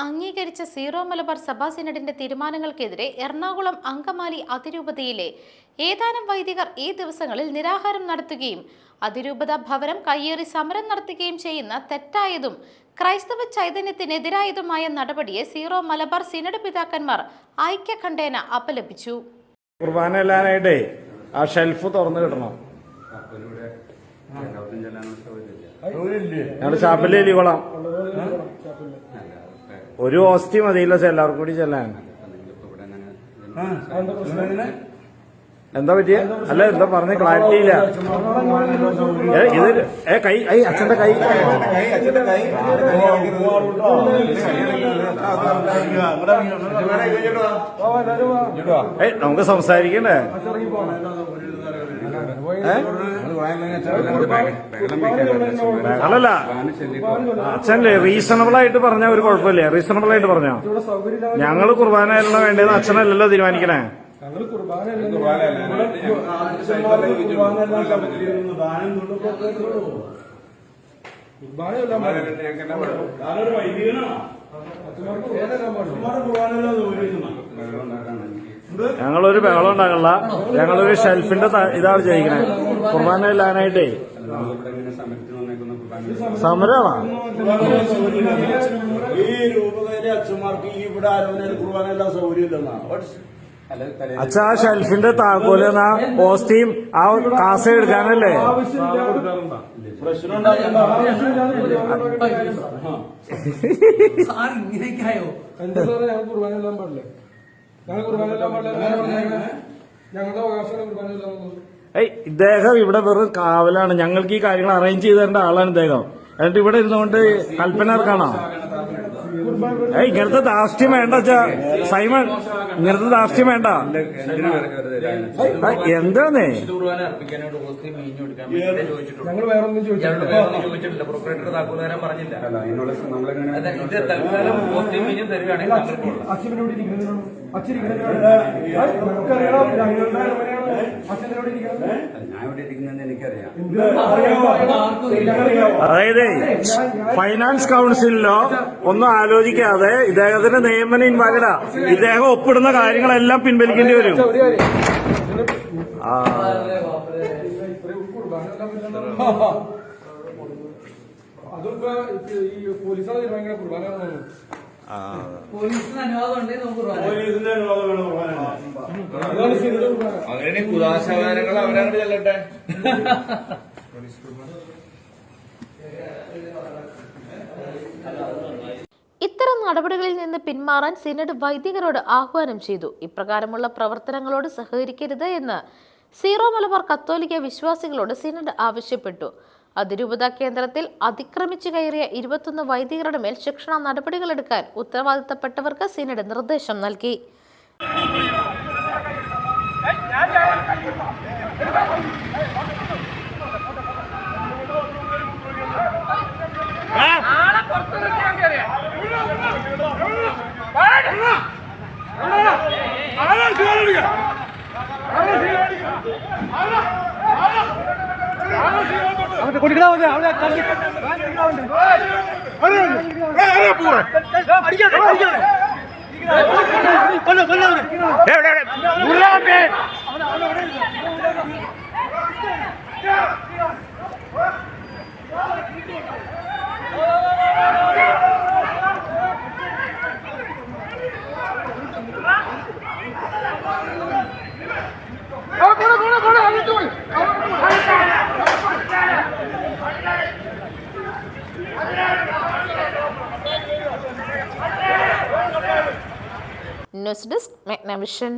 അംഗീകരിച്ച സീറോ മലബാർ സഭാ സിനഡിന്റെ തീരുമാനങ്ങൾക്കെതിരെ എറണാകുളം അങ്കമാലി അതിരൂപതയിലെ ഏതാനും വൈദികർ ഈ ദിവസങ്ങളിൽ നിരാഹാരം നടത്തുകയും അതിരൂപത ഭവനം കയ്യേറി സമരം നടത്തുകയും ചെയ്യുന്ന തെറ്റായതും ക്രൈസ്തവ ചൈതന്യത്തിനെതിരായതുമായ നടപടിയെ സീറോ മലബാർ സിനഡ് പിതാക്കന്മാർ ഐക്യകണ്ഠേന അപലപിച്ചു. കുർബാനയിലാനായിട്ടേ ആ ഷെൽഫ് തുറന്നു കിട്ടണം. ഞങ്ങളുടെ ചാപ്പലിൽ എലികൊള്ളാം. ഒരു ഹോസ്റ്റി മതിയില്ല എല്ലാവർക്കും കൂടി ചെല്ലാൻ. എന്താ പറ്റിയ? അല്ല എന്താ പറഞ്ഞ ക്ലാരിറ്റി ഇല്ല. ഇത് കൈ അച്ഛന്റെ കൈ നമുക്ക് സംസാരിക്കണ്ടേ? അല്ലല്ല അച്ഛനല്ലേ റീസണബിൾ ആയിട്ട് പറഞ്ഞ ഒരു കുഴപ്പമില്ലേ? റീസണബിൾ ആയിട്ട് പറഞ്ഞോ. ഞങ്ങള് കുർബാനയല്ല വേണ്ടതെന്ന് അച്ഛനല്ലല്ലോ തീരുമാനിക്കണേ. ഞങ്ങളൊരു ബഹളം ഉണ്ടാകണ്ട. ഞങ്ങളൊരു ഷെൽഫിന്റെ ഇതാണ് ചെയ്യിക്കണേ. കുർബാന ഇല്ലാനായിട്ടേ സമരമാണ്. ഈ രൂപതയിലെ അച്ഛന്മാർക്ക് ഇവിടെ ആരോപണ കുർബാനയെല്ലാം സൗകര്യമില്ലെന്നാണ്. അച്ഛാ ഷെൽഫിന്റെ താക്കോല് പോസ്റ്റിയും ആ കാസ എടുക്കാനല്ലേ? ഇദ്ദേഹം ഇവിടെ വെറും കാവലാണ്. ഞങ്ങൾക്ക് ഈ കാര്യങ്ങൾ അറേഞ്ച് ചെയ്ത് തരേണ്ട ആളാണ് ഇദ്ദേഹം. എന്നിട്ട് ഇവിടെ ഇരുന്നുകൊണ്ട് കൽപ്പന ഇറക്കാണോ? ഇങ്ങനത്തെ ധാർഷ്ട്യം വേണ്ട അച്ഛാ. സൈമൺ, ഇങ്ങനത്തെ ധാർഷ്ട്യം വേണ്ട. എന്താന്നേ അതായത് ഫൈനാൻസ് കൗൺസിലിലോ ഒന്നും ആലോചിക്കാതെ ഇദ്ദേഹത്തിന്റെ നിയമന ഇൻവാലിഡാ. ഇദ്ദേഹം ഒപ്പിടുന്ന കാര്യങ്ങളെല്ലാം പിൻവലിക്കേണ്ടി വരും. അങ്ങനെ കുദാശാകാരങ്ങൾ അവരാണ് ചെല്ലട്ടെ. ഇത്തരം നടപടികളിൽ നിന്ന് പിന്മാറാൻ സിനഡ് വൈദികരോട് ആഹ്വാനം ചെയ്തു. ഇപ്രകാരമുള്ള പ്രവർത്തനങ്ങളോട് സഹകരിക്കരുത് എന്ന് സീറോ മലബാർ കത്തോലിക്ക വിശ്വാസികളോട് സിനഡ് ആവശ്യപ്പെട്ടു. അതിരൂപത കേന്ദ്രത്തിൽ അതിക്രമിച്ചു കയറിയ 21 വൈദികരുടെ മേൽ ശിക്ഷണ നടപടികളെടുക്കാൻ ഉത്തരവാദിത്തപ്പെട്ടവർക്ക് സിനഡ് നിർദ്ദേശം നൽകി. News desk മെഗ്നവിഷൻ.